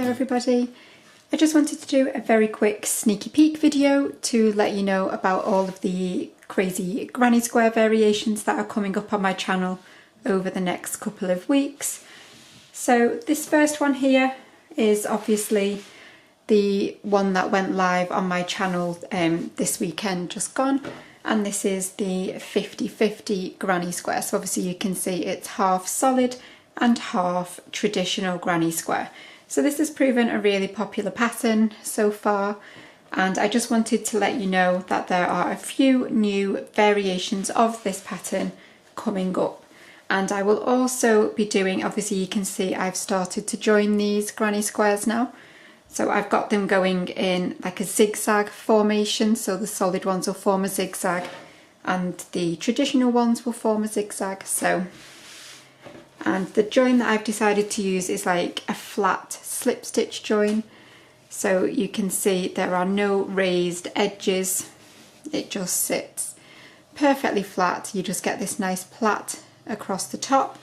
everybody. I just wanted to do a very quick sneaky peek video to let you know about all of the crazy granny square variations that are coming up on my channel over the next couple of weeks. So this first one here is obviously the one that went live on my channel this weekend just gone, and this is the 50/50 granny square. So obviously you can see it's half solid and half traditional granny square. So this has proven a really popular pattern so far, and I just wanted to let you know that there are a few new variations of this pattern coming up. And I will also be doing, obviously you can see I've started to join these granny squares now. So I've got them going in like a zigzag formation, so the solid ones will form a zigzag and the traditional ones will form a zigzag. And the join that I've decided to use is like a flat slip stitch join. So you can see there are no raised edges. It just sits perfectly flat. You just get this nice plait across the top,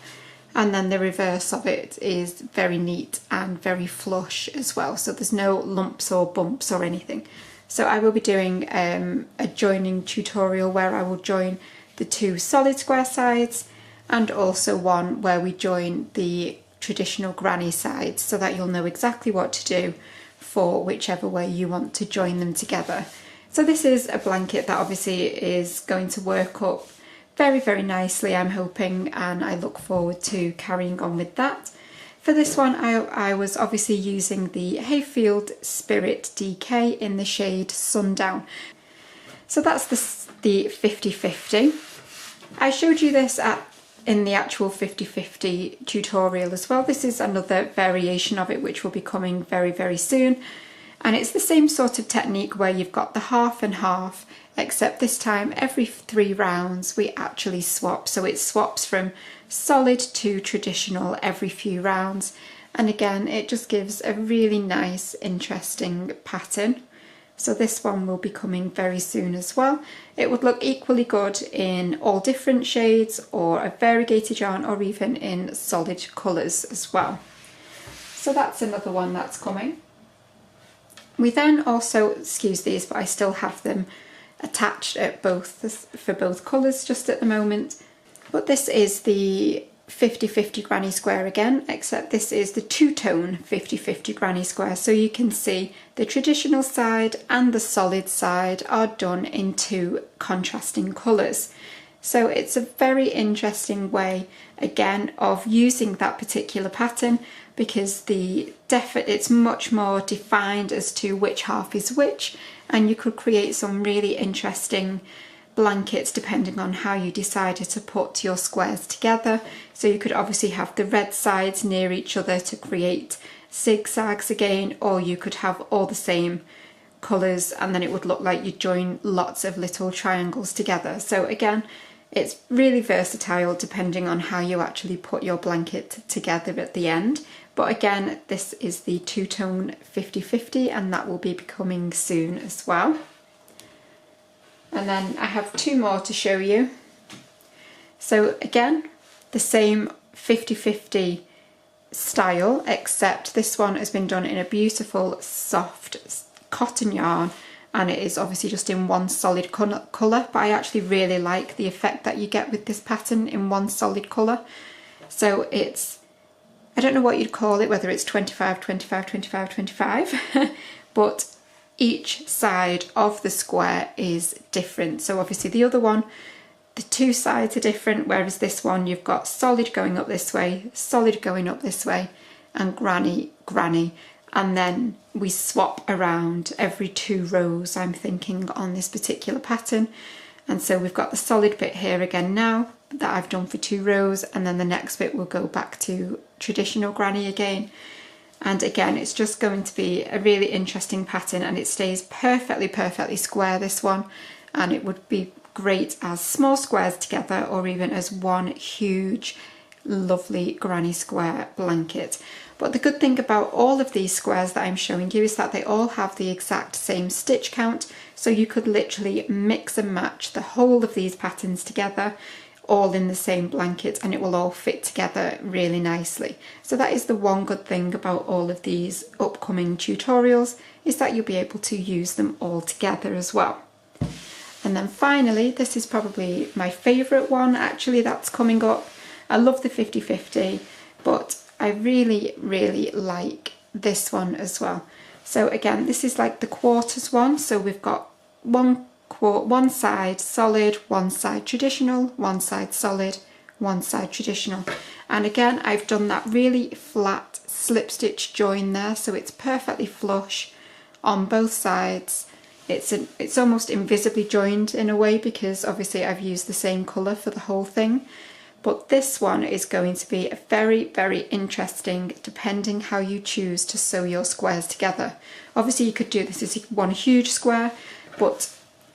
and then the reverse of it is very neat and very flush as well. So there's no lumps or bumps or anything. So I will be doing a joining tutorial where I will join the two solid square sides, and also one where we join the traditional granny sides, so that you'll know exactly what to do for whichever way you want to join them together. So this is a blanket that obviously is going to work up very, very nicely, I'm hoping, and I look forward to carrying on with that. For this one, I was obviously using the Hayfield Spirit DK in the shade Sundown. So that's the 50/50. I showed you this in the actual 50/50 tutorial as well. This is another variation of it which will be coming very, very soon. And it's the same sort of technique where you've got the half and half, except this time every 3 rounds we actually swap. So it swaps from solid to traditional every few rounds. And again, it just gives a really nice, interesting pattern. So this one will be coming very soon as well. It would look equally good in all different shades or a variegated yarn, or even in solid colours as well. So that's another one that's coming. We then also, excuse these, but I still have them attached at for both colours just at the moment. But this is the 50/50 granny square again, except this is the two-tone 50/50 granny square. So you can see the traditional side and the solid side are done in 2 contrasting colours. So it's a very interesting way again of using that particular pattern, because it's much more defined as to which half is which, and you could create some really interesting blankets depending on how you decided to put your squares together. So you could obviously have the red sides near each other to create zigzags again, or you could have all the same colours and then it would look like you join lots of little triangles together. So again, it's really versatile depending on how you actually put your blanket together at the end. But again, this is the two-tone 50/50, and that will be becoming soon as well. And then I have 2 more to show you. So again, the same 50/50 style, except this one has been done in a beautiful soft cotton yarn, and it is obviously just in one solid colour, but I actually really like the effect that you get with this pattern in one solid colour. So it's, I don't know what you'd call it, whether it's 25, 25, 25, 25, but each side of the square is different. So obviously the other one, the 2 sides are different, whereas this one you've got solid going up this way, solid going up this way, and granny, granny. And then we swap around every 2 rows, I'm thinking, on this particular pattern. And so we've got the solid bit here again now that I've done for 2 rows, and then the next bit will go back to traditional granny again. And again, it's just going to be a really interesting pattern, and it stays perfectly square, this one, and it would be great as small squares together, or even as one huge lovely granny square blanket. But the good thing about all of these squares that I'm showing you is that they all have the exact same stitch count, so you could literally mix and match the whole of these patterns together, all in the same blanket, and it will all fit together really nicely. So that is the one good thing about all of these upcoming tutorials, is that you'll be able to use them all together as well. And then finally, this is probably my favourite one actually that's coming up. I love the 50-50, but I really like this one as well. So again, this is like the quarters one, so we've got one side solid, one side traditional, one side solid, one side traditional. And again, I've done that really flat slip stitch join there, so it's perfectly flush on both sides. It's almost invisibly joined in a way, because obviously I've used the same colour for the whole thing. But this one is going to be very interesting, depending how you choose to sew your squares together. Obviously you could do this as one huge square, but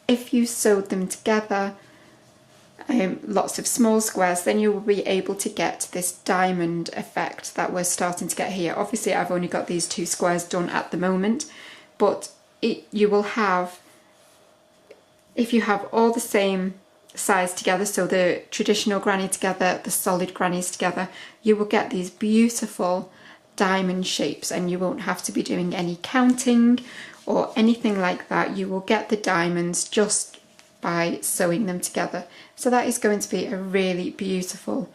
if you sewed them together, lots of small squares, then you will be able to get this diamond effect that we're starting to get here. Obviously I've only got these 2 squares done at the moment, but you will have, if you have all the same size together, so the traditional granny together, the solid grannies together, you will get these beautiful diamond shapes, and you won't have to be doing any counting or anything like that. You will get the diamonds just by sewing them together. So that is going to be a really beautiful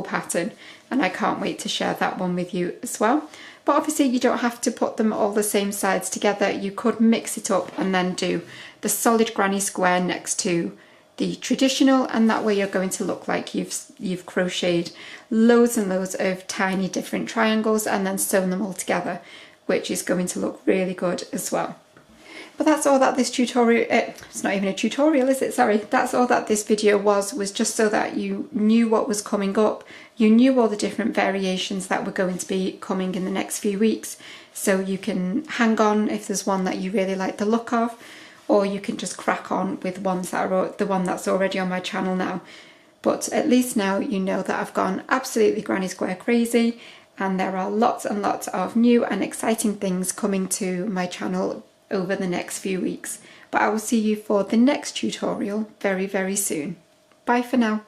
pattern, and I can't wait to share that one with you as well. But obviously you don't have to put them all the same sides together. You could mix it up and then do the solid granny square next to the traditional, and that way you're going to look like you've crocheted loads and loads of tiny different triangles and then sewn them all together, which is going to look really good as well. But that's all that this tutorial, it's not even a tutorial, is it? Sorry. That's all that this video was just so that you knew what was coming up. You knew all the different variations that were going to be coming in the next few weeks. So you can hang on if there's one that you really like the look of, or you can just crack on with ones that are the one that's already on my channel now. But at least now you know that I've gone absolutely granny square crazy, and there are lots and lots of new and exciting things coming to my channel over the next few weeks. But I will see you for the next tutorial very soon. Bye for now.